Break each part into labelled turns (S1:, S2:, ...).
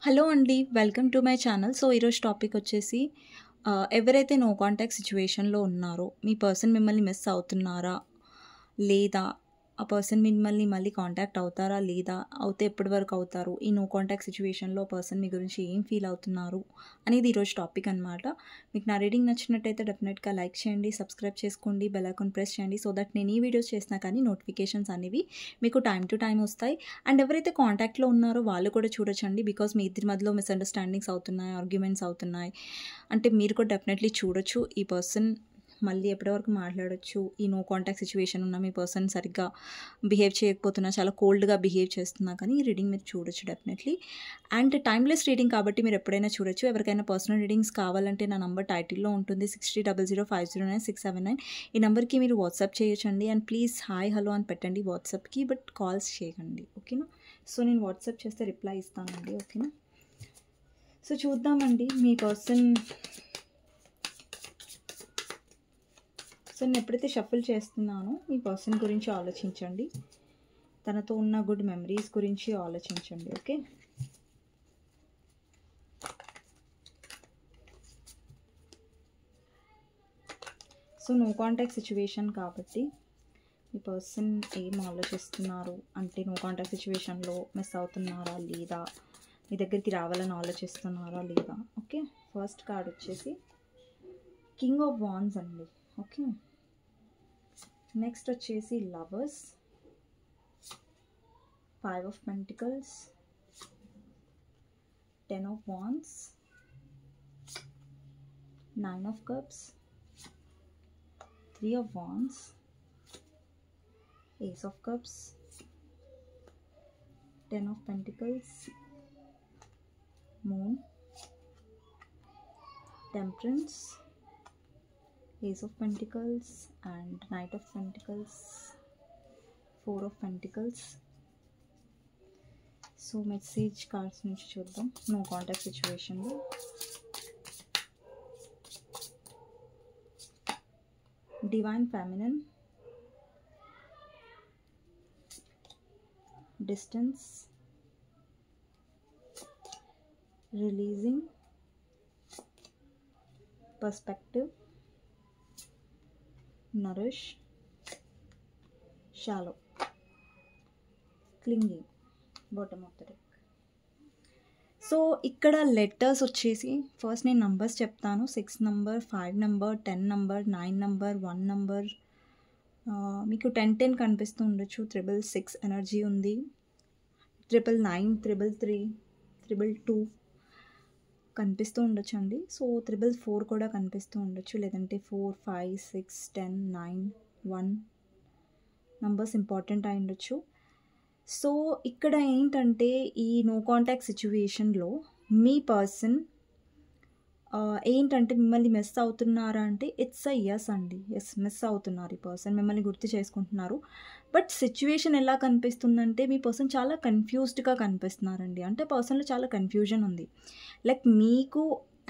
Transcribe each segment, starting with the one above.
S1: Hello అండి. Welcome to my channel. So, ఈరోజు topic వచ్చేసి ఎవరైతే నో కాంటాక్ట్ సిట్యుయేషన్‌లో ఉన్నారో, మీ పర్సన్ మిమ్మల్ని మిస్ అవుతున్నారా? లేదా ఆ పర్సన్ మిమ్మల్ని మళ్ళీ కాంటాక్ట్ అవుతారా? లేదా? అవుతే ఎప్పటి వరకు అవుతారు? ఈ నో కాంటాక్ట్ సిట్యుయేషన్‌లో పర్సన్ మీ గురించి ఏం ఫీల్ అవుతున్నారు? అనేది ఈరోజు టాపిక్ అనమాట. మీకు నా రీడింగ్ నచ్చినట్టయితే డెఫినెట్‌గా లైక్ చేయండి, సబ్స్క్రైబ్ చేసుకోండి, బెల్ ఐకాన్ ప్రెస్ చేయండి. సో దట్ నేను ఈ వీడియోస్ చేసినా కానీ నోటిఫికేషన్స్ అనేవి మీకు టైమ్ టు టైమ్ వస్తాయి. అండ్ ఎవరైతే కాంటాక్ట్‌లో ఉన్నారో వాళ్ళు కూడా చూడొచ్చండి. బికాజ్ మీ ఇద్దరి మధ్యలో మిస్‌అండర్‌స్టాండింగ్స్ అవుతున్నాయి, ఆర్గ్యుమెంట్స్ అవుతున్నాయి. అంటే మీరు కూడా డెఫినెట్‌లీ చూడొచ్చు. ఈ పర్సన్ మళ్ళీ ఎప్పటి వరకు మాట్లాడొచ్చు. ఈ నో కాంటాక్ట్ సిట్యుయేషన్ ఉన్న మీ పర్సన్ సరిగ్గా బిహేవ్ చేయకపోతున్నా, చాలా కోల్డ్‌గా బిహేవ్ చేస్తున్నా కానీ ఈ రీడింగ్ మీరు చూడొచ్చు డెఫినెట్‌లీ. అండ్ టైమ్‌లెస్ రీడింగ్ కాబట్టి మీరు ఎప్పుడైనా చూడొచ్చు. ఎవరికైనా పర్సనల్ రీడింగ్స్ కావాలంటే నా నంబర్ టైటిల్‌లో ఉంటుంది. 6000509679. ఈ నంబర్‌కి మీరు వాట్సాప్ చేయొచ్చండి. అండ్ ప్లీజ్ హాయ్, హలో అని పెట్టండి వాట్సాప్‌కి. బట్ కాల్స్ చేయకండి. ఓకేనా? సో నేను వాట్సాప్ చేస్తే రిప్లై ఇస్తానండి. ఓకేనా? సో చూద్దామండి మీ పర్సన్. సో నేను ఎప్పుడైతే షఫుల్ చేస్తున్నానో మీ పర్సన్ గురించి ఆలోచించండి. తనతో ఉన్న గుడ్ మెమరీస్ గురించి ఆలోచించండి. Okay? So no contact situation కాబట్టి మీ పర్సన్ ఏం ఆలోచిస్తున్నారు అంటే, నో కాంటాక్ట్ సిచ్యువేషన్లో మిస్ అవుతున్నారా లేదా, మీ దగ్గరికి రావాలని ఆలోచిస్తున్నారా లేదా. ఓకే, ఫస్ట్ కార్డ్ వచ్చేసి కింగ్ ఆఫ్ వాండ్స్ అండి. ఓకే, నెక్స్ట్ వచ్చేసి lovers, 5 of Pentacles, 10 of Wands, 9 of Cups, 3 of Wands, Ace of Cups, 10 of Pentacles, Moon, Temperance, Ace of Pentacles and Knight of Pentacles, 4 of Pentacles. So message cards నుంచి చూద్దాం. No contact సిచ్యువేషన్లో divine feminine, distance, releasing, perspective, Nourish, shallow, clinging, bottom of the deck. So ఇక్కడ letters వచ్చేసి first నేను numbers చెప్తాను. 6 number, 5 number, 10 number, 9 number, 1 number. మీకు 10 కనిపిస్తూ ఉండొచ్చు. 666 ఎనర్జీ ఉంది. 999, 333, 222 కనిపిస్తూ ఉండొచ్చు అండి. సో 444 కూడా కనిపిస్తూ ఉండొచ్చు. లేదంటే 4, 5, 6, 10, 9, 1 నంబర్స్ ఇంపార్టెంట్ అయి ఉండొచ్చు. సో ఇక్కడ ఏంటంటే ఈ నో కాంటాక్ట్ సిచ్యువేషన్లో మీ పర్సన్ ఏంటంటే మిమ్మల్ని మిస్ అవుతున్నారా అంటే ఇట్స్ అ ఎస్ అండి. ఎస్, మిస్ అవుతున్నారు. ఈ పర్సన్ మిమ్మల్ని గుర్తు చేసుకుంటున్నారు. బట్ సిచ్యువేషన్ ఎలా కనిపిస్తుందంటే మీ పర్సన్ చాలా కన్ఫ్యూజ్డ్గా కనిపిస్తున్నారండి. అంటే పర్సన్లో చాలా కన్ఫ్యూజన్ ఉంది. లైక్ మీకు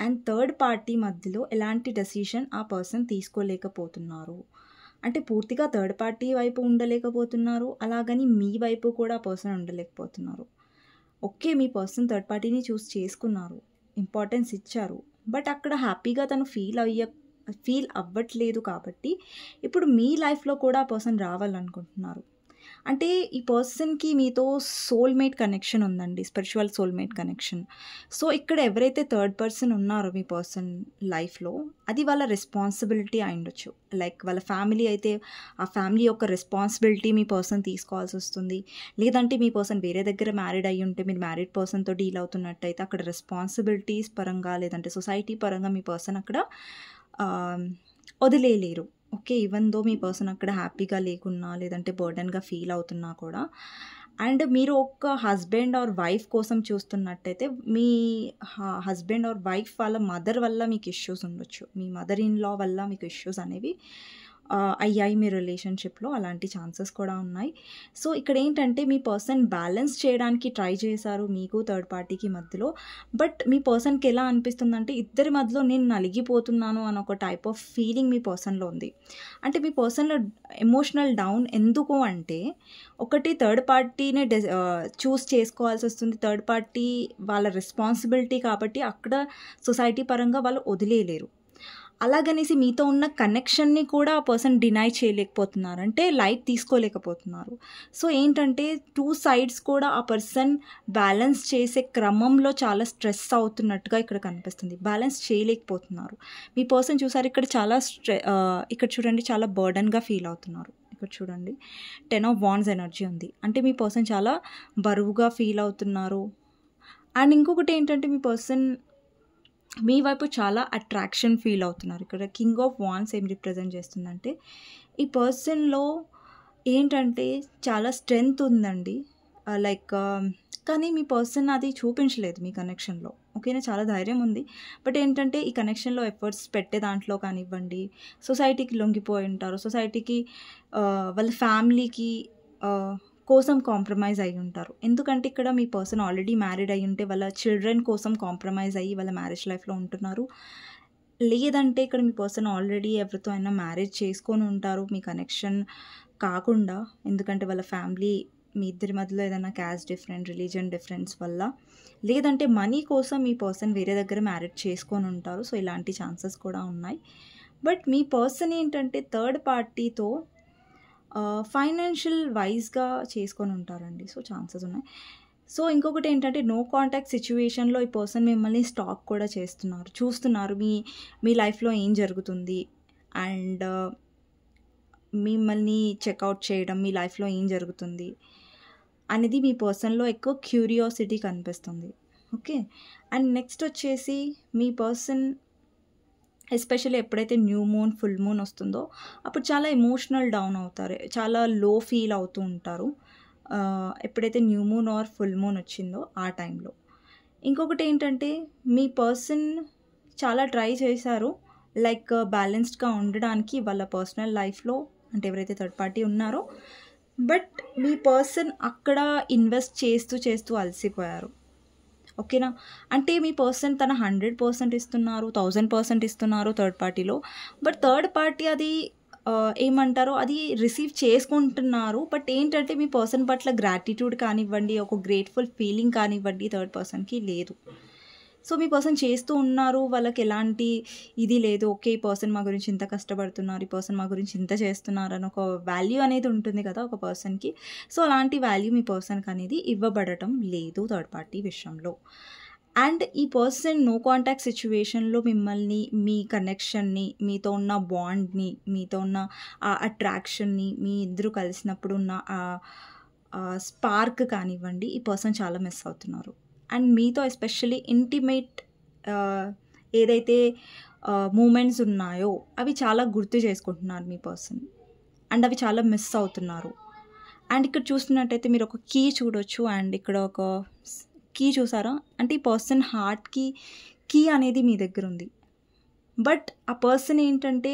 S1: అండ్ థర్డ్ పార్టీ మధ్యలో ఎలాంటి డెసిషన్ ఆ పర్సన్ తీసుకోలేకపోతున్నారు. అంటే పూర్తిగా థర్డ్ పార్టీ వైపు ఉండలేకపోతున్నారు, అలాగని మీ వైపు కూడా పర్సన్ ఉండలేకపోతున్నారు. ఓకే, మీ పర్సన్ థర్డ్ పార్టీని చూస్ చేసుకున్నారు, ఇంపార్టెన్స్ ఇచ్చారు. బట్ అక్కడ హ్యాపీగా తను ఫీల్ అవ్వట్లేదు. కాబట్టి ఇప్పుడు మీ లైఫ్లో కూడా ఆ పర్సన్ రావాలనుకుంటున్నారు. అంటే ఈ పర్సన్కి మీతో సోల్మేట్ కనెక్షన్ ఉందండి, స్పిరిచువల్ సోల్మేట్ కనెక్షన్. సో ఇక్కడ ఎవరైతే థర్డ్ పర్సన్ ఉన్నారో మీ పర్సన్ లైఫ్లో, అది వాళ్ళ రెస్పాన్సిబిలిటీ అయి ఉండొచ్చు. లైక్ వాళ్ళ ఫ్యామిలీ అయితే ఆ ఫ్యామిలీ యొక్క రెస్పాన్సిబిలిటీ మీ పర్సన్ తీసుకోవాల్సి వస్తుంది. లేదంటే మీ పర్సన్ వేరే దగ్గర మ్యారీడ్ అయ్యి ఉంటే, మీరు మ్యారీడ్ పర్సన్తో డీల్ అవుతున్నట్టయితే అక్కడ రెస్పాన్సిబిలిటీస్ పరంగా లేదంటే సొసైటీ పరంగా మీ పర్సన్ అక్కడ వదిలేయలేరు. ఓకే, ఈవెన్ దో మీ పర్సన్ అక్కడ హ్యాపీగా లేకున్నా లేదంటే బర్డెన్గా ఫీల్ అవుతున్నా కూడా. అండ్ మీరు ఒక హస్బెండ్ ఆర్ వైఫ్ కోసం చూస్తున్నట్టయితే మీ హస్బెండ్ ఆర్ వైఫ్ వాళ్ళ మదర్ వల్ల మీకు ఇష్యూస్ ఉండొచ్చు. మీ మదర్ ఇన్ లా వల్ల మీకు ఇష్యూస్ అనేవి అయ్యాయి మీ రిలేషన్‌షిప్‌లో. అలాంటి ఛాన్సెస్ కూడా ఉన్నాయి. సో, ఇక్కడేంటంటే మీ పర్సన్ బ్యాలెన్స్ చేయడానికి ట్రై చేశారు మీకు థర్డ్ పార్టీకి మధ్యలో. బట్ మీ పర్సన్‌కి ఎలా అనిపిస్తుందంటే ఇద్దరి మధ్యలో నేను నలిగిపోతున్నాను అని ఒక టైప్ ఆఫ్ ఫీలింగ్ మీ పర్సన్‌లో ఉంది. అంటే మీ పర్సన్‌లో ఎమోషనల్ డౌన్ ఎందుకు అంటే ఒకటి థర్డ్ పార్టీనే చూస్ చేసుకోవాల్సొస్తుంది. థర్డ్ పార్టీ వాళ్ళ రెస్పాన్సిబిలిటీ కాబట్టి అక్కడ సొసైటీ పరంగా వాళ్ళు వదిలేయలేరు. అలాగనేసి మీతో ఉన్న కనెక్షన్‌ని కూడా ఆ పర్సన్ డినై చేయలేకపోతున్నారు. అంటే లైట్ తీసుకోలేకపోతున్నారు. సో, ఏంటంటే 2 సైడ్స్ కూడా ఆ పర్సన్ బ్యాలెన్స్ చేసే క్రమంలో చాలా స్ట్రెస్ అవుతున్నట్టుగా ఇక్కడ కనిపిస్తుంది. బ్యాలెన్స్ చేయలేకపోతున్నారు. మీ పర్సన్ చూసారు ఇక్కడ చాలా ఇక్కడ చూడండి చాలా బర్డెన్‌గా ఫీల్ అవుతున్నారు. ఇక్కడ చూడండి 10 ఆఫ్ వాండ్స్ ఎనర్జీ ఉంది. అంటే మీ పర్సన్ చాలా బరువుగా ఫీల్ అవుతున్నారు. అండ్ ఇంకొకటి ఏంటంటే మీ పర్సన్ మీ వైపు చాలా అట్రాక్షన్ ఫీల్ అవుతున్నారు. ఇక్కడ కింగ్ ఆఫ్ వాండ్స్ ఏం రిప్రజెంట్ చేస్తుందంటే ఈ పర్సన్‌లో ఏంటంటే చాలా స్ట్రెంగ్త్ ఉందండి. లైక్ కానీ మీ పర్సన్ అది చూపించలేదు మీ కనెక్షన్‌లో. ఓకేనా, చాలా ధైర్యం ఉంది. బట్ ఏంటంటే ఈ కనెక్షన్‌లో ఎఫర్ట్స్ పెట్టే దాంట్లో కానివ్వండి, సొసైటీకి లొంగిపోయి ఉంటారు. సొసైటీకి వాళ్ళ ఫ్యామిలీకి కోసం కాంప్రమైజ్ అయ్యి ఉంటారు. ఎందుకంటే ఇక్కడ మీ పర్సన్ ఆల్రెడీ మ్యారీడ్ అయ్యి ఉంటే వాళ్ళ చిల్డ్రన్ కోసం కాంప్రమైజ్ అయ్యి వాళ్ళ మ్యారేజ్ లైఫ్‌లో ఉంటున్నారు. లేదంటే ఇక్కడ మీ పర్సన్ ఆల్రెడీ ఎవరితో అయినా మ్యారేజ్ చేసుకొని ఉంటారు మీ కనెక్షన్ కాకుండా. ఎందుకంటే వాళ్ళ ఫ్యామిలీ మీ ఇద్దరి మధ్యలో ఏదైనా క్యాస్ట్ డిఫరెంట్, రిలీజియన్ డిఫరెన్స్ వల్ల, లేదంటే మనీ కోసం మీ పర్సన్ వేరే దగ్గర మ్యారేజ్ చేసుకొని ఉంటారు. సో, ఇలాంటి ఛాన్సెస్ కూడా ఉన్నాయి. బట్ మీ పర్సన్ ఏంటంటే థర్డ్ పార్టీతో ఫైనాన్షియల్ వైస్‌గా చేసుకొని ఉంటారండి. సో, ఛాన్సెస్ ఉన్నాయి. సో, ఇంకొకటి ఏంటంటే నో కాంటాక్ట్ సిట్యుయేషన్‌లో ఈ పర్సన్ మిమ్మల్ని స్టాక్ కూడా చేస్తున్నారు. చూస్తున్నారు మీ లైఫ్‌లో ఏం జరుగుతుంది అండ్ మిమ్మల్ని చెక్‌ఔట్ చేయడం, మీ లైఫ్‌లో ఏం జరుగుతుంది అనేది మీ పర్సన్‌లో ఎక్కువ క్యూరియాసిటీ కనిపిస్తుంది. ఓకే. అండ్ నెక్స్ట్ వచ్చేసి మీ పర్సన్ ఎస్పెషల్లీ ఎప్పుడైతే న్యూ మూన్, ఫుల్ మూన్ వస్తుందో అప్పుడు చాలా ఎమోషనల్ డౌన్ అవుతారు. చాలా లో ఫీల్ అవుతూ ఉంటారు. ఎప్పుడైతే new moon or full moon వచ్చిందో ఆ టైంలో. ఇంకొకటి ఏంటంటే మీ పర్సన్ చాలా ట్రై చేశారు లైక్ బ్యాలెన్స్డ్‌గా ఉండడానికి వాళ్ళ పర్సనల్ లైఫ్‌లో, అంటే ఎవరైతే థర్డ్ పార్టీ ఉన్నారో. బట్ మీ పర్సన్ అక్కడ ఇన్వెస్ట్ చేస్తూ అలసిపోయారు. ఓకేనా. అంటే మీ పర్సన్ తన 100% ఇస్తున్నారు, 1000% ఇస్తున్నారు థర్డ్ పార్టీలో. బట్ థర్డ్ పార్టీ అది ఏమంటారో అది రిసీవ్ చేసుకుంటున్నారు. బట్ ఏంటంటే మీ పర్సన్ పట్ల గ్రాటిట్యూడ్ కానివ్వండి, ఒక గ్రేట్‌ఫుల్ ఫీలింగ్ కానివ్వండి థర్డ్ పర్సన్‌కి లేదు. సో, మీ పర్సన్ చేస్తూ ఉన్నారు. వాళ్ళకి ఎలాంటి ఇది లేదు. ఓకే, ఈ పర్సన్ మా గురించి ఇంత కష్టపడుతున్నారు, ఈ పర్సన్ మా గురించి ఇంత చేస్తున్నారు అని ఒక వాల్యూ అనేది ఉంటుంది కదా ఒక పర్సన్‌కి. సో, అలాంటి వాల్యూ మీ పర్సన్‌కి అనేది ఇవ్వబడటం లేదు థర్డ్ పార్టీ విషయంలో. అండ్ ఈ పర్సన్ నో కాంటాక్ట్ సిట్యుయేషన్‌లో మిమ్మల్ని, మీ కనెక్షన్‌ని, మీతో ఉన్న బాండ్‌ని, మీతో ఉన్న ఆ అట్రాక్షన్‌ని, మీ ఇద్దరు కలిసినప్పుడు ఉన్న స్పార్క్ కానివ్వండి, ఈ పర్సన్ చాలా మిస్ అవుతున్నారు. అండ్ మీతో ఎస్పెషల్లీ ఇంటిమేట్ ఏదైతే మూమెంట్స్ ఉన్నాయో అవి చాలా గుర్తు చేసుకుంటున్నారు మీ పర్సన్. అండ్ అవి చాలా మిస్ అవుతున్నారు. అండ్ ఇక్కడ చూస్తున్నట్టయితే మీరు ఒక కీ చూడొచ్చు. అండ్ ఇక్కడ ఒక కీ చూసారా? అంటే ఈ పర్సన్ హార్ట్‌కి కీ అనేది మీ దగ్గర ఉంది. బట్ ఆ పర్సన్ ఏంటంటే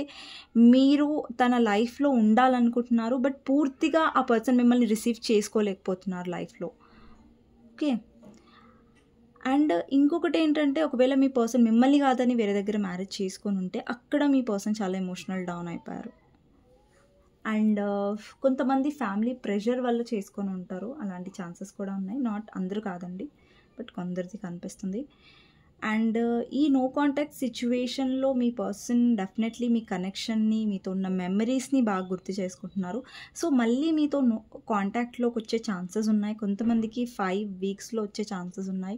S1: మీరు తన లైఫ్‌లో ఉండాలనుకుంటున్నారు. బట్ పూర్తిగా ఆ పర్సన్ మిమ్మల్ని రిసీవ్ చేసుకోలేకపోతున్నారు లైఫ్‌లో. ఓకే. అండ్ ఇంకొకటి ఏంటంటే ఒకవేళ మీ పర్సన్ మిమ్మల్ని కాదని వేరే దగ్గర మ్యారేజ్ చేసుకొని ఉంటే అక్కడ మీ పర్సన్ చాలా ఎమోషనల్ డౌన్ అయిపోయారు. అండ్ కొంతమంది ఫ్యామిలీ ప్రెషర్ వల్ల చేసుకొని ఉంటారు. అలాంటి ఛాన్సెస్ కూడా ఉన్నాయి. నాట్ అందరూ కాదండి, బట్ కొందరిది కనిపిస్తుంది. అండ్ ఈ నో కాంటాక్ట్ సిచ్యువేషన్లో మీ పర్సన్ డెఫినెట్లీ మీ కనెక్షన్ని, మీతో ఉన్న మెమరీస్ని బాగా గుర్తు చేసుకుంటున్నారు. సో, మళ్ళీ మీతో కాంటాక్ట్లోకి వచ్చే ఛాన్సెస్ ఉన్నాయి. కొంతమందికి 5 వీక్స్లో వచ్చే ఛాన్సెస్ ఉన్నాయి,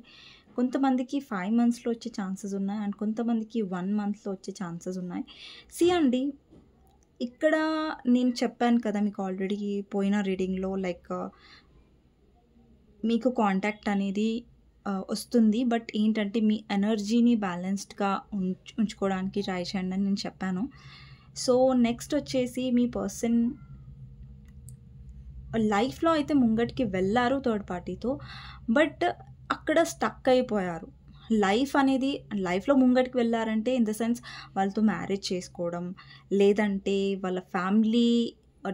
S1: కొంతమందికి 5 మంత్స్లో వచ్చే ఛాన్సెస్ ఉన్నాయి, అండ్ కొంతమందికి 1 మంత్లో వచ్చే ఛాన్సెస్ ఉన్నాయి. అండి, ఇక్కడ నేను చెప్పాను కదా మీకు ఆల్రెడీ పోయిన రీడింగ్లో లైక్ మీకు కాంటాక్ట్ అనేది వస్తుంది. బట్ ఏంటంటే మీ ఎనర్జీని బ్యాలెన్స్డ్గా ఉంచుకోవడానికి ట్రై చేయండి అని నేను చెప్పాను. సో, నెక్స్ట్ వచ్చేసి మీ పర్సన్ లైఫ్లో అయితే ముంగటికి వెళ్ళారు థర్డ్ పార్టీతో. బట్ అక్కడ స్టక్ అయిపోయారు. లైఫ్లో ముంగటికి వెళ్ళారంటే ఇన్ ద సెన్స్ వాళ్ళతో మ్యారేజ్ చేసుకోవడం, లేదంటే వాళ్ళ ఫ్యామిలీ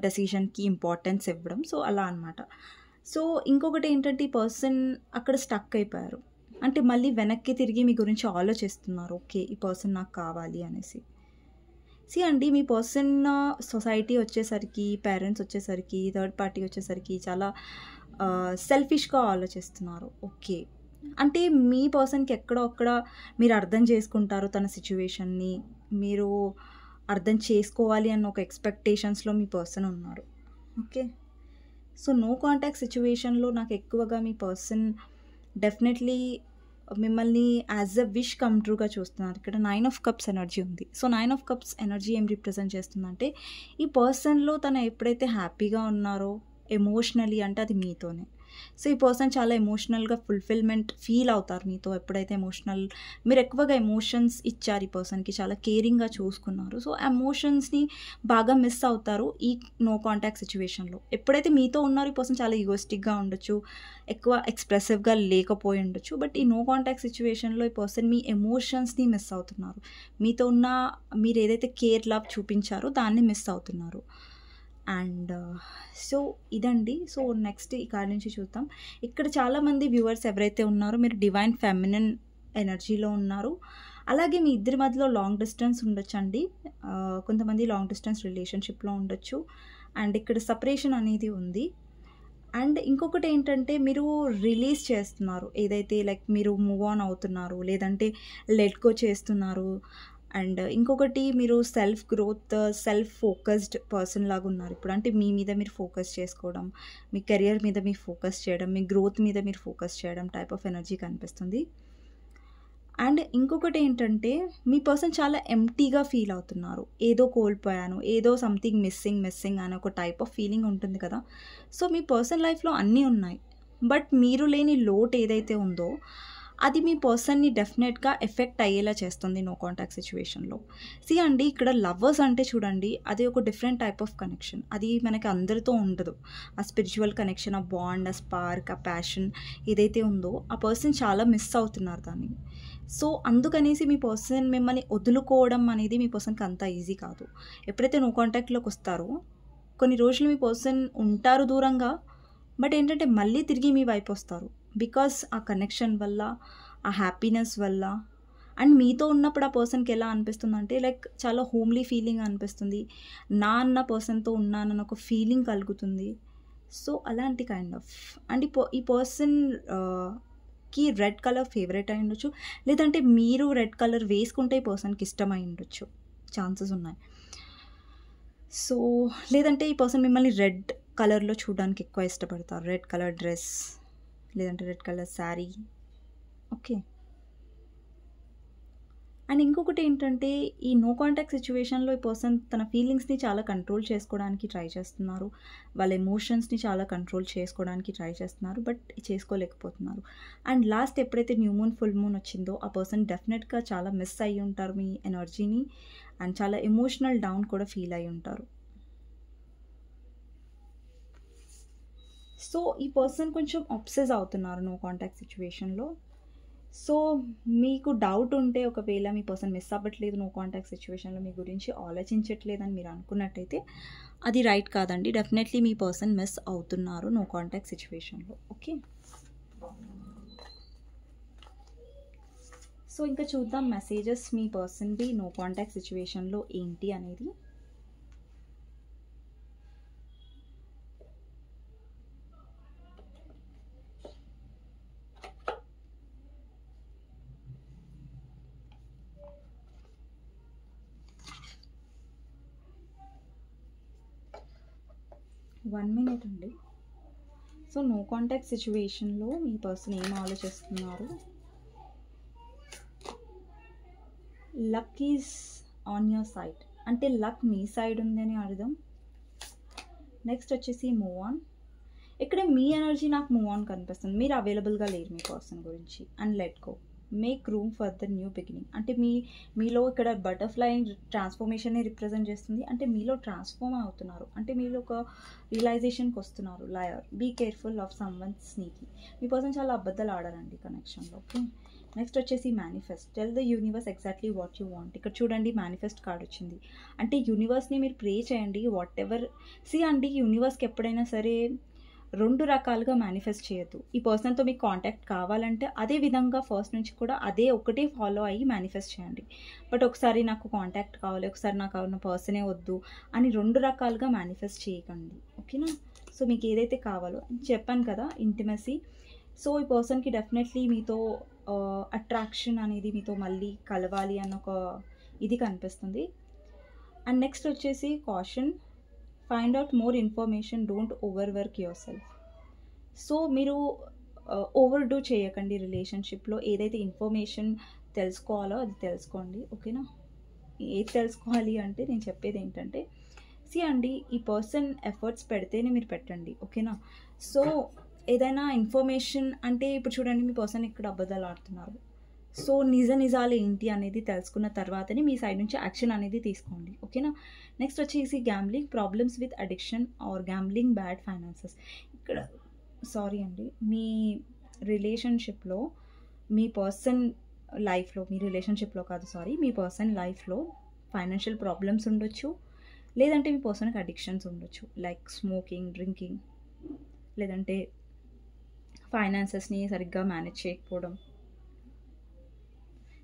S1: డెసిషన్కి ఇంపార్టెన్స్ ఇవ్వడం. సో అలా అనమాట. సో ఇంకొకటి ఏంటంటే ఈ పర్సన్ అక్కడ స్టక్ అయిపోయారు. అంటే మళ్ళీ వెనక్కి తిరిగి మీ గురించి ఆలోచిస్తున్నారు. ఓకే, ఈ పర్సన్ నాకు కావాలి అనేసి. అండి, మీ పర్సన్ సొసైటీ వచ్చేసరికి, పేరెంట్స్ వచ్చేసరికి, థర్డ్ పార్టీ వచ్చేసరికి చాలా సెల్ఫిష్గా ఆలోచిస్తున్నారు. ఓకే, అంటే మీ పర్సన్కి ఎక్కడో అక్కడ మీరు అర్థం చేసుకుంటారు తన సిచ్యువేషన్ని, మీరు అర్థం చేసుకోవాలి అన్న ఒక ఎక్స్పెక్టేషన్స్లో మీ పర్సన్ ఉన్నారు. ఓకే, సో నో కాంటాక్ట్ సిచ్యువేషన్లో నాకు ఎక్కువగా మీ పర్సన్ డెఫినెట్లీ మిమ్మల్ని యాజ్ అ విష్ కమ్ ట్రూగా చూస్తున్నారు. ఇక్కడ 9 ఆఫ్ కప్స్ ఎనర్జీ ఉంది. సో 9 ఆఫ్ కప్స్ ఎనర్జీ ఏం రిప్రజెంట్ చేస్తుందంటే ఈ పర్సన్లో తను ఎప్పుడైతే హ్యాపీగా ఉన్నారో ఎమోషనలీ, అంటే అది మీతోనే. సో ఈ పర్సన్ చాలా ఎమోషనల్గా ఫుల్ఫిల్మెంట్ ఫీల్ అవుతారు మీతో ఎప్పుడైతే మీరు ఎక్కువగా ఎమోషన్స్ ఇచ్చారు ఈ పర్సన్కి, చాలా కేరింగ్గా చూసుకున్నారు. సో ఎమోషన్స్ని బాగా మిస్ అవుతారు ఈ నో కాంటాక్ట్ సిచ్యువేషన్లో. ఎప్పుడైతే మీతో ఉన్నారో ఈ పర్సన్ చాలా ఈగోస్టిక్గా ఉండొచ్చు, ఎక్కువ ఎక్స్ప్రెసివ్గా లేకపోయి ఉండొచ్చు. బట్ ఈ నో కాంటాక్ట్ సిచ్యువేషన్లో ఈ పర్సన్ మీ ఎమోషన్స్ని మిస్ అవుతున్నారు. మీతో ఉన్న మీరు ఏదైతే కేర్ లవ్ చూపించారో దాన్ని మిస్ అవుతున్నారు. అండ్ సో ఇదండి. సో నెక్స్ట్ ఈ కార్డ్ నుంచి చూద్దాం. ఇక్కడ చాలామంది వ్యూవర్స్ ఎవరైతే ఉన్నారో మీరు డివైన్ ఫెమినిన్ ఎనర్జీలో ఉన్నారు. అలాగే మీ ఇద్దరి మధ్యలో లాంగ్ డిస్టెన్స్ ఉండొచ్చు అండి. కొంతమంది లాంగ్ డిస్టెన్స్ రిలేషన్షిప్లో ఉండొచ్చు. అండ్ ఇక్కడ సపరేషన్ అనేది ఉంది. అండ్ ఇంకొకటి ఏంటంటే మీరు రిలీజ్ చేస్తున్నారు, ఏదైతే లైక్ మీరు మూవ్ ఆన్ అవుతున్నారు, లేదంటే లెట్ గో చేస్తున్నారు. అండ్ ఇంకొకటి మీరు self growth, self focused person లాగా ఉన్నారు ఇప్పుడు. అంటే మీ మీద మీరు ఫోకస్ చేసుకోవడం, మీ కెరియర్ మీద మీరు ఫోకస్ చేయడం, మీ గ్రోత్ మీద మీరు ఫోకస్ చేయడం టైప్ ఆఫ్ ఎనర్జీ కనిపిస్తుంది. అండ్ ఇంకొకటి ఏంటంటే మీ పర్సన్ చాలా ఎంప్టీగా ఫీల్ అవుతున్నారు. ఏదో కోల్పోయాను, ఏదో సంథింగ్ మిస్సింగ్ అనే ఒక టైప్ ఆఫ్ ఫీలింగ్ ఉంటుంది కదా. సో మీ పర్సన్ లైఫ్లో అన్నీ ఉన్నాయి, బట్ మీరు లేని లోటు ఏదైతే ఉందో అది మీ పర్సన్ని డెఫినెట్గా ఎఫెక్ట్ అయ్యేలా చేస్తుంది నో కాంటాక్ట్ సిచ్యువేషన్లో. అండి, ఇక్కడ లవర్స్ అంటే చూడండి, అది ఒక డిఫరెంట్ టైప్ ఆఫ్ కనెక్షన్. అది మనకి అందరితో ఉండదు. ఆ స్పిరిచువల్ కనెక్షన్, ఆ బాండ్, ఆ స్పార్క్, ఆ ప్యాషన్ ఏదైతే ఉందో ఆ పర్సన్ చాలా మిస్ అవుతున్నారు దాన్ని. సో అందుకనేసి మీ పర్సన్ మిమ్మల్ని వదులుకోవడం అనేది మీ పర్సన్కి అంత ఈజీ కాదు. ఎప్పుడైతే నో కాంటాక్ట్లోకి వస్తారో కొన్ని రోజులు మీ పర్సన్ ఉంటారు దూరంగా, బట్ ఏంటంటే మళ్ళీ తిరిగి మీ వైపు వస్తారు. బికాస్ ఆ కనెక్షన్ వల్ల, ఆ హ్యాపీనెస్ వల్ల. అండ్ మీతో ఉన్నప్పుడు ఆ పర్సన్కి ఎలా అనిపిస్తుంది అంటే లైక్ చాలా హోమ్లీ ఫీలింగ్ అనిపిస్తుంది. నా అన్న పర్సన్తో ఉన్నానన్న ఒక ఫీలింగ్ కలుగుతుంది. సో అలాంటి కైండ్ ఆఫ్. అండ్ ఈ పర్సన్ కి రెడ్ కలర్ ఫేవరెట్ అయి ఉండొచ్చు, లేదంటే మీరు రెడ్ కలర్ వేసుకుంటే ఈ పర్సన్కి ఇష్టమై ఉండొచ్చు, ఛాన్సెస్ ఉన్నాయి. సో లేదంటే ఈ పర్సన్ మిమ్మల్ని రెడ్ కలర్లో చూడడానికి ఎక్కువ ఇష్టపడతారు. రెడ్ కలర్ డ్రెస్, లేదంటే red colour sari. Okay, and ఇంకొకటి ఏంటంటే ఈ నో కాంటాక్ట్ సిచ్యువేషన్లో ఈ పర్సన్ తన ఫీలింగ్స్ని చాలా కంట్రోల్ చేసుకోవడానికి ట్రై చేస్తున్నారు, వాళ్ళ ఎమోషన్స్ని చాలా కంట్రోల్ చేసుకోవడానికి ట్రై చేస్తున్నారు, బట్ చేసుకోలేకపోతున్నారు. అండ్ లాస్ట్ ఎప్పుడైతే న్యూ మూన్, ఫుల్ మూన్ వచ్చిందో ఆ పర్సన్ డెఫినెట్గా చాలా మిస్ అయ్యి ఉంటారు మీ ఎనర్జీని. అండ్ చాలా ఎమోషనల్ డౌన్ కూడా ఫీల్ అయ్యి ఉంటారు. సో ఈ పర్సన్ కొంచెం అబ్సెస్ అవుతున్నారు నో కాంటాక్ట్ సిచ్యువేషన్లో. సో మీకు డౌట్ ఉంటే, ఒకవేళ మీ పర్సన్ మిస్ అవ్వట్లేదు నో కాంటాక్ట్ సిచ్యువేషన్లో, మీ గురించి ఆలోచించట్లేదని మీరు అనుకున్నట్టయితే అది రైట్ కాదండి. డెఫినెట్లీ మీ పర్సన్ మిస్ అవుతున్నారు నో కాంటాక్ట్ సిచ్యువేషన్లో. ఓకే, సో ఇంకా చూద్దాం మెసేజెస్ మీ పర్సన్వి నో కాంటాక్ట్ సిచ్యువేషన్లో ఏంటి అనేది. వన్ మినిట్ అండి. సో నో కాంటాక్ట్ సిచ్యువేషన్లో మీ పర్సన్ ఏం ఆలోచిస్తున్నారు? Luck is on your side, అంటే లక్ మీ సైడ్ ఉందని అర్థం. నెక్స్ట్ వచ్చేసి మూవ్ ఆన్. ఇక్కడ మీ ఎనర్జీ నాకు మూవ్ ఆన్ కనిపిస్తుంది, మీరు అవైలబుల్గా లేరు మీ పర్సన్ గురించి. And let go. Make room for the new beginning. అంటే మీలో ఇక్కడ బటర్ఫ్లై ట్రాన్స్ఫర్మేషన్ని రిప్రజెంట్ చేస్తుంది. అంటే మీలో ట్రాన్స్ఫార్మ్ అవుతున్నారు, అంటే మీలో ఒక రియలైజేషన్కి వస్తున్నారు. Liar, be careful of someone sneaky. మీ పర్సన్ చాలా అబద్ధాలు ఆడారండి కనెక్షన్లో. ఓకే, నెక్స్ట్ వచ్చేసి manifest. Tell the universe exactly what you want. ఇక్కడ చూడండి మేనిఫెస్ట్ కార్డ్ వచ్చింది. అంటే యూనివర్స్ని మీరు ప్రే చేయండి. వాట్ ఎవర్ అండి, యూనివర్స్కి ఎప్పుడైనా సరే రెండు రకాలుగా మేనిఫెస్ట్ చేయొద్దు. ఈ పర్సన్తో మీకు కాంటాక్ట్ కావాలంటే అదే విధంగా ఫస్ట్ నుంచి కూడా అదే ఒకటే ఫాలో అయ్యి మేనిఫెస్ట్ చేయండి. బట్ ఒకసారి నాకు కాంటాక్ట్ కావాలి, ఒకసారి నాకు ఉన్న పర్సనే వద్దు అని రెండు రకాలుగా మేనిఫెస్ట్ చేయకండి. ఓకేనా? సో మీకు ఏదైతే కావాలో చెప్పాను కదా, ఇంటిమసీ. సో ఈ పర్సన్కి డెఫినెట్లీ మీతో అట్రాక్షన్ అనేది, మీతో మళ్ళీ కలవాలి అన్న ఒక ఇది కనిపిస్తుంది. అండ్ నెక్స్ట్ వచ్చేసి caution, find out more information, don't overwork yourself. So మీరు ఓవర్ డూ చేయకండి రిలేషన్షిప్లో. ఏదైతే ఇన్ఫర్మేషన్ తెలుసుకోవాలో అది తెలుసుకోండి. ఓకేనా? ఏది తెలుసుకోవాలి అంటే నేను చెప్పేది ఏంటంటే, అండి, ఈ పర్సన్ ఎఫర్ట్స్ పెడితేనే మీరు పెట్టండి. ఓకేనా? సో ఏదైనా ఇన్ఫర్మేషన్ అంటే ఇప్పుడు చూడండి, మీ పర్సన్ ఇక్కడ అబద్ధాలు ఆడుతున్నారు. సో నిజాలు ఏంటి అనేది తెలుసుకున్న తర్వాతనే మీ సైడ్ నుంచి యాక్షన్ అనేది తీసుకోండి. ఓకేనా? నెక్స్ట్ వచ్చేసి gambling, problems with addiction or gambling, bad finances. ఇక్కడ సారీ అండి, మీ రిలేషన్షిప్లో మీ పర్సన్ లైఫ్లో, మీ రిలేషన్షిప్లో కాదు సారీ, మీ పర్సన్ లైఫ్లో ఫైనాన్షియల్ ప్రాబ్లమ్స్ ఉండొచ్చు, లేదంటే మీ పర్సన్కి అడిక్షన్స్ ఉండొచ్చు, లైక్ స్మోకింగ్, డ్రింకింగ్, లేదంటే ఫైనాన్సెస్ని సరిగ్గా మేనేజ్ చేయకపోవడం.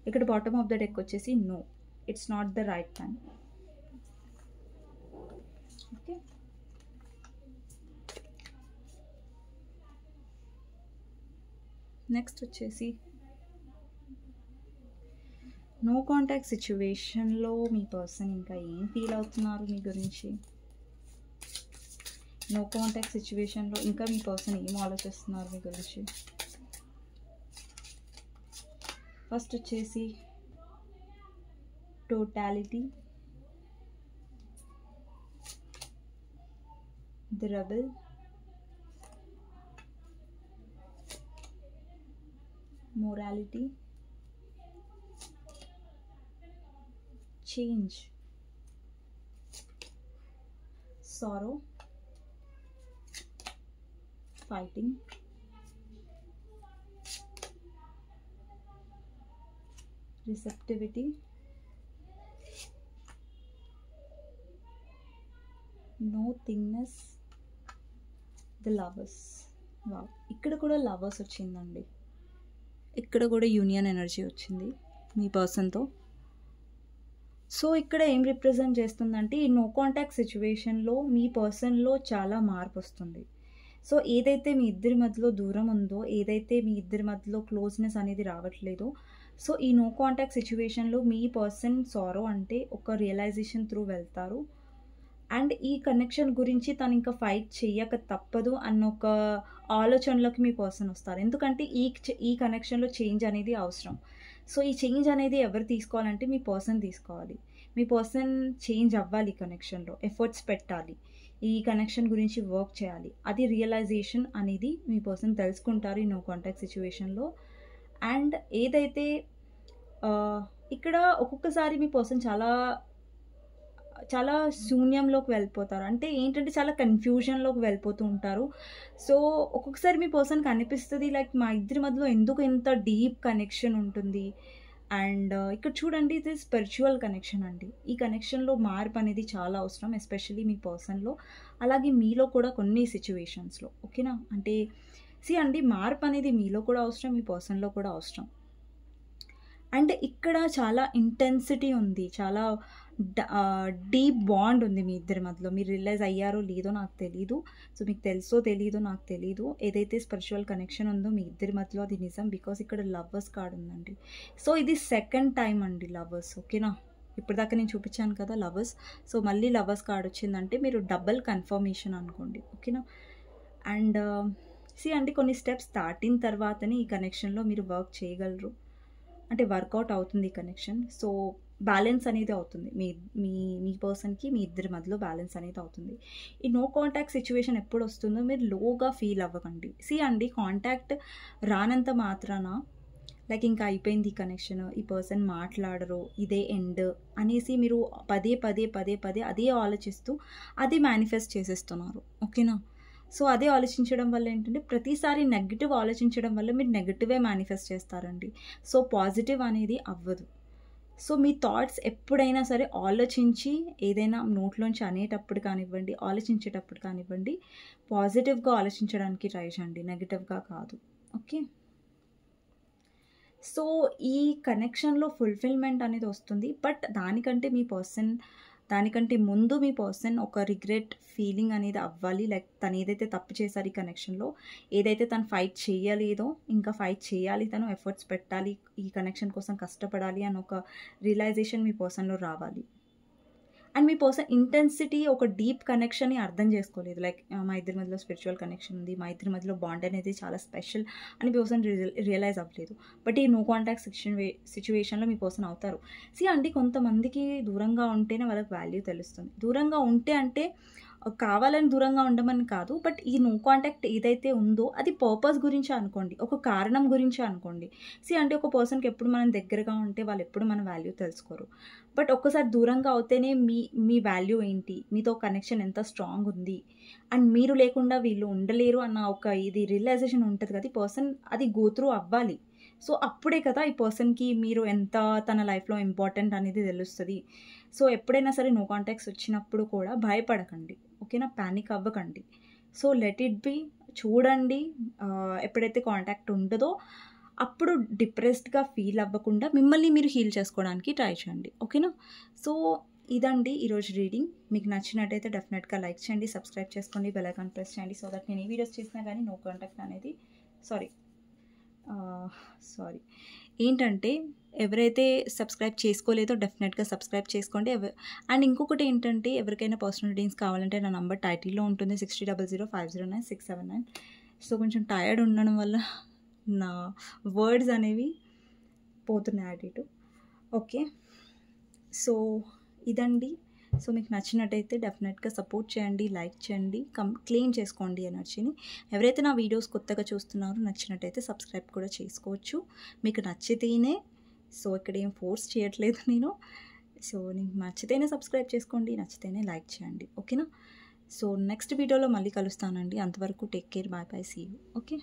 S1: ఇక్కడ బాటమ్ ఆఫ్ ద డెక్ వచ్చేసి no, it's not the right time. Okay, next వచ్చేసి నో కాంటాక్ట్ సిచ్యువేషన్లో మీ పర్సన్ ఇంకా ఏం ఫీల్ అవుతున్నారు మీ గురించి. నో కాంటాక్ట్ సిచ్యువేషన్లో ఇంకా మీ పర్సన్ ఏం ఆలోచిస్తున్నారు మీ గురించి. ఫస్ట్ వచ్చేసి totality, the rebel, morality, change, sorrow, fighting, receptivity, nothingness, the lovers. Wow, ఇక్కడ కూడా లవర్స్ వచ్చిందండి. ఇక్కడ కూడా యూనియన్ ఎనర్జీ వచ్చింది మీ పర్సన్తో. సో ఇక్కడ ఏం రిప్రజెంట్ చేస్తుందంటే, ఈ నో కాంటాక్ట్ సిచ్యువేషన్లో మీ పర్సన్లో చాలా మార్పు వస్తుంది. సో ఏదైతే మీ ఇద్దరి మధ్యలో దూరం ఉందో, ఏదైతే మీ ఇద్దరి మధ్యలో క్లోజ్నెస్ అనేది రావట్లేదో, సో ఈ నో కాంటాక్ట్ సిచ్యువేషన్లో మీ పర్సన్ సారో అంటే ఒక రియలైజేషన్ త్రూ వెళ్తారు. అండ్ ఈ కనెక్షన్ గురించి తను ఇంకా ఫైట్ చెయ్యక తప్పదు అన్న ఒక ఆలోచనలోకి మీ పర్సన్ వస్తారు. ఎందుకంటే ఈ కనెక్షన్లో చేంజ్ అనేది అవసరం. సో ఈ చేంజ్ అనేది ఎవరు తీసుకోవాలంటే మీ పర్సన్ తీసుకోవాలి. మీ పర్సన్ చేంజ్ అవ్వాలి, ఈ కనెక్షన్లో ఎఫర్ట్స్ పెట్టాలి, ఈ కనెక్షన్ గురించి వర్క్ చేయాలి. అది రియలైజేషన్ అనేది మీ పర్సన్ తెలుసుకుంటారు ఈ నో కాంటాక్ట్ సిచ్యువేషన్లో. అండ్ ఏదైతే ఇక్కడ ఒక్కొక్కసారి మీ పర్సన్ చాలా శూన్యంలోకి వెళ్ళిపోతారు. అంటే ఏంటంటే చాలా కన్ఫ్యూజన్లోకి వెళ్ళిపోతూ ఉంటారు. సో ఒక్కొక్కసారి మీ పర్సన్కి అనిపిస్తుంది, లైక్ మా ఇద్దరి మధ్యలో ఎందుకు ఇంత డీప్ కనెక్షన్ ఉంటుంది. అండ్ ఇక్కడ చూడండి, ఇది స్పిరిచువల్ కనెక్షన్ అండి. ఈ కనెక్షన్లో మార్పు అనేది చాలా అవసరం, ఎస్పెషల్లీ మీ పర్సన్లో, అలాగే మీలో కూడా కొన్ని సిచ్యువేషన్స్లో. ఓకేనా? అంటే అండి, మార్పు అనేది మీలో కూడా అవసరం, మీ పర్సన్లో కూడా అవసరం. అండ్ ఇక్కడ చాలా ఇంటెన్సిటీ ఉంది, చాలా డీప్ బాండ్ ఉంది మీ ఇద్దరి మధ్యలో. మీరు రియలైజ్ అయ్యారో లేదో నాకు తెలీదు. సో మీకు తెలుసో తెలీదో నాకు తెలీదు. ఏదైతే స్పిరిచువల్ కనెక్షన్ ఉందో మీ ఇద్దరి మధ్యలో అది నిజం. బికాస్ ఇక్కడ లవర్స్ కార్డ్ ఉందండి. సో ఇది సెకండ్ టైం అండి లవర్స్. ఓకేనా? ఇప్పటిదాకా నేను చూపించాను కదా లవర్స్. సో మళ్ళీ లవర్స్ కార్డ్ వచ్చిందంటే మీరు డబుల్ కన్ఫర్మేషన్ అనుకోండి. ఓకేనా? అండ్ అంటే కొన్ని స్టెప్స్ దాటిన తర్వాతనే ఈ కనెక్షన్లో మీరు వర్క్ చేయగలరు, అంటే వర్కౌట్ అవుతుంది ఈ కనెక్షన్. సో బ్యాలెన్స్ అనేది అవుతుంది మీ మీ మీ పర్సన్కి మీ ఇద్దరి మధ్యలో బ్యాలెన్స్ అనేది అవుతుంది. ఈ నో కాంటాక్ట్ సిచ్యువేషన్ ఎప్పుడు వస్తుందో మీరు లోగా ఫీల్ అవ్వకండి. అండి, కాంటాక్ట్ రానంత మాత్రాన లైక్ ఇంకా అయిపోయింది ఈ కనెక్షన్, ఈ పర్సన్ మాట్లాడరు, ఇదే ఎండ్ అనేసి మీరు పదే పదే పదే పదే అదే ఆలోచిస్తూ అదే మేనిఫెస్ట్ చేసేస్తున్నారు. ఓకేనా? సో అదే ఆలోచించడం వల్ల ఏంటంటే ప్రతిసారి నెగటివ్ ఆలోచించడం వల్ల మీరు నెగటివే మేనిఫెస్ట్ చేస్తారండి. సో పాజిటివ్ అనేది అవ్వదు. సో మీ థాట్స్ ఎప్పుడైనా సరే ఆలోచించి ఏదైనా నోట్లోంచి అనేటప్పుడు కానివ్వండి, ఆలోచించేటప్పుడు కానివ్వండి, పాజిటివ్గా ఆలోచించడానికి ట్రై చేయండి, నెగటివ్గా కాదు. ఓకే. సో ఈ కనెక్షన్లో ఫుల్ఫిల్మెంట్ అనేది వస్తుంది. బట్ దానికంటే ముందు మీ పర్సన్ ఒక రిగ్రెట్ ఫీలింగ్ అనేది అవ్వాలి. లైక్ తను ఏదైతే తప్పు చేశారు ఈ కనెక్షన్లో, ఏదైతే తను ఫైట్ చేయలేదో ఇంకా ఫైట్ చేయాలి, తను ఎఫర్ట్స్ పెట్టాలి, ఈ కనెక్షన్ కోసం కష్టపడాలి అని ఒక రియలైజేషన్ మీ పర్సన్లో రావాలి. అండ్ మీ పర్సన్ ఇంటెన్సిటీ ఒక డీప్ కనెక్షన్ని అర్థం చేసుకోలేదు. లైక్ మా ఇద్దరి మధ్యలో స్పిరిచువల్ కనెక్షన్ ఉంది, మా ఇద్దరి మధ్యలో బాండ్ అనేది చాలా స్పెషల్ అని మీ పర్సన్ రియలైజ్ అవ్వలేదు. బట్ ఈ నో కాంటాక్ట్ సిచ్యువేషన్లో మీ పర్సన్ అవుతారు. అంటే కొంతమందికి దూరంగా ఉంటేనే వాళ్ళకి వాల్యూ తెలుస్తుంది. దూరంగా ఉంటే అంటే కావాలని దూరంగా ఉండమని కాదు, బట్ ఈ నో కాంటాక్ట్ ఏదైతే ఉందో అది పర్పస్ గురించి అనుకోండి, ఒక కారణం గురించి అనుకోండి. అంటే ఒక పర్సన్కి ఎప్పుడు మనం దగ్గరగా ఉంటే వాళ్ళు ఎప్పుడు మన వాల్యూ తెలుసుకోరు. బట్ ఒక్కసారి దూరంగా అవుతేనే మీ వాల్యూ ఏంటి, మీతో కనెక్షన్ ఎంత స్ట్రాంగ్ ఉంది, అండ్ మీరు లేకుండా వీళ్ళు ఉండలేరు అన్న ఒక ఇది రియలైజేషన్ ఉంటుంది కదా, ఈ పర్సన్ అది గో త్రూ అవ్వాలి. సో అప్పుడే కదా ఈ పర్సన్కి మీరు ఎంత తన లైఫ్లో ఇంపార్టెంట్ అనేది తెలుస్తుంది. సో ఎప్పుడైనా సరే నో కాంటాక్ట్స్ వచ్చినప్పుడు కూడా భయపడకండి. ఓకేనా? ప్యానిక్ అవ్వకండి. So let it be. చూడండి, ఎప్పుడైతే కాంటాక్ట్ ఉంటుందో అప్పుడు డిప్రెస్డ్గా ఫీల్ అవ్వకుండా మిమ్మల్ని మీరు హీల్ చేసుకోవడానికి ట్రై చేయండి. ఓకేనా? సో ఇదండి ఈరోజు రీడింగ్. మీకు నచ్చినట్టయితే డెఫినెట్గా లైక్ చేయండి, సబ్స్క్రైబ్ చేసుకోండి, బెల్ ఐకాన్ ప్రెస్ చేయండి, సో దట్ నేను ఏ వీడియోస్ చేసినా కానీ నో కాంటాక్ట్ అనేది సారీ ఏంటంటే ఎవరైతే సబ్స్క్రైబ్ చేసుకోలేదో డెఫినెట్గా సబ్స్క్రైబ్ చేసుకోండి. అండ్ ఇంకొకటి ఏంటంటే ఎవరికైనా పర్సనల్ రీడింగ్స్ కావాలంటే నా నంబర్ టైటిల్లో ఉంటుంది, 6000509679. సో కొంచెం టైర్డ్ ఉండడం వల్ల నా వర్డ్స్ అనేవి పోతున్నాయి అటు ఇటు. ఓకే. సో ఇదండి. సో మీకు నచ్చినట్టయితే డెఫినెట్గా సపోర్ట్ చేయండి, లైక్ చేయండి, క్లెయిమ్ చేసుకోండి ఎనర్జీని. ఎవరైతే నా వీడియోస్ కొత్తగా చూస్తున్నారో నచ్చినట్టయితే సబ్స్క్రైబ్ కూడా చేసుకోవచ్చు, మీకు నచ్చితేనే. సో ఇక్కడ ఏం ఫోర్స్ చేయట్లేదు నేను. సో నీకు నచ్చితేనే సబ్స్క్రైబ్ చేసుకోండి, నచ్చితేనే లైక్ చేయండి. ఓకేనా? సో నెక్స్ట్ వీడియోలో మళ్ళీ కలుస్తానండి. అంతవరకు take care, bye bye, see you. Okay.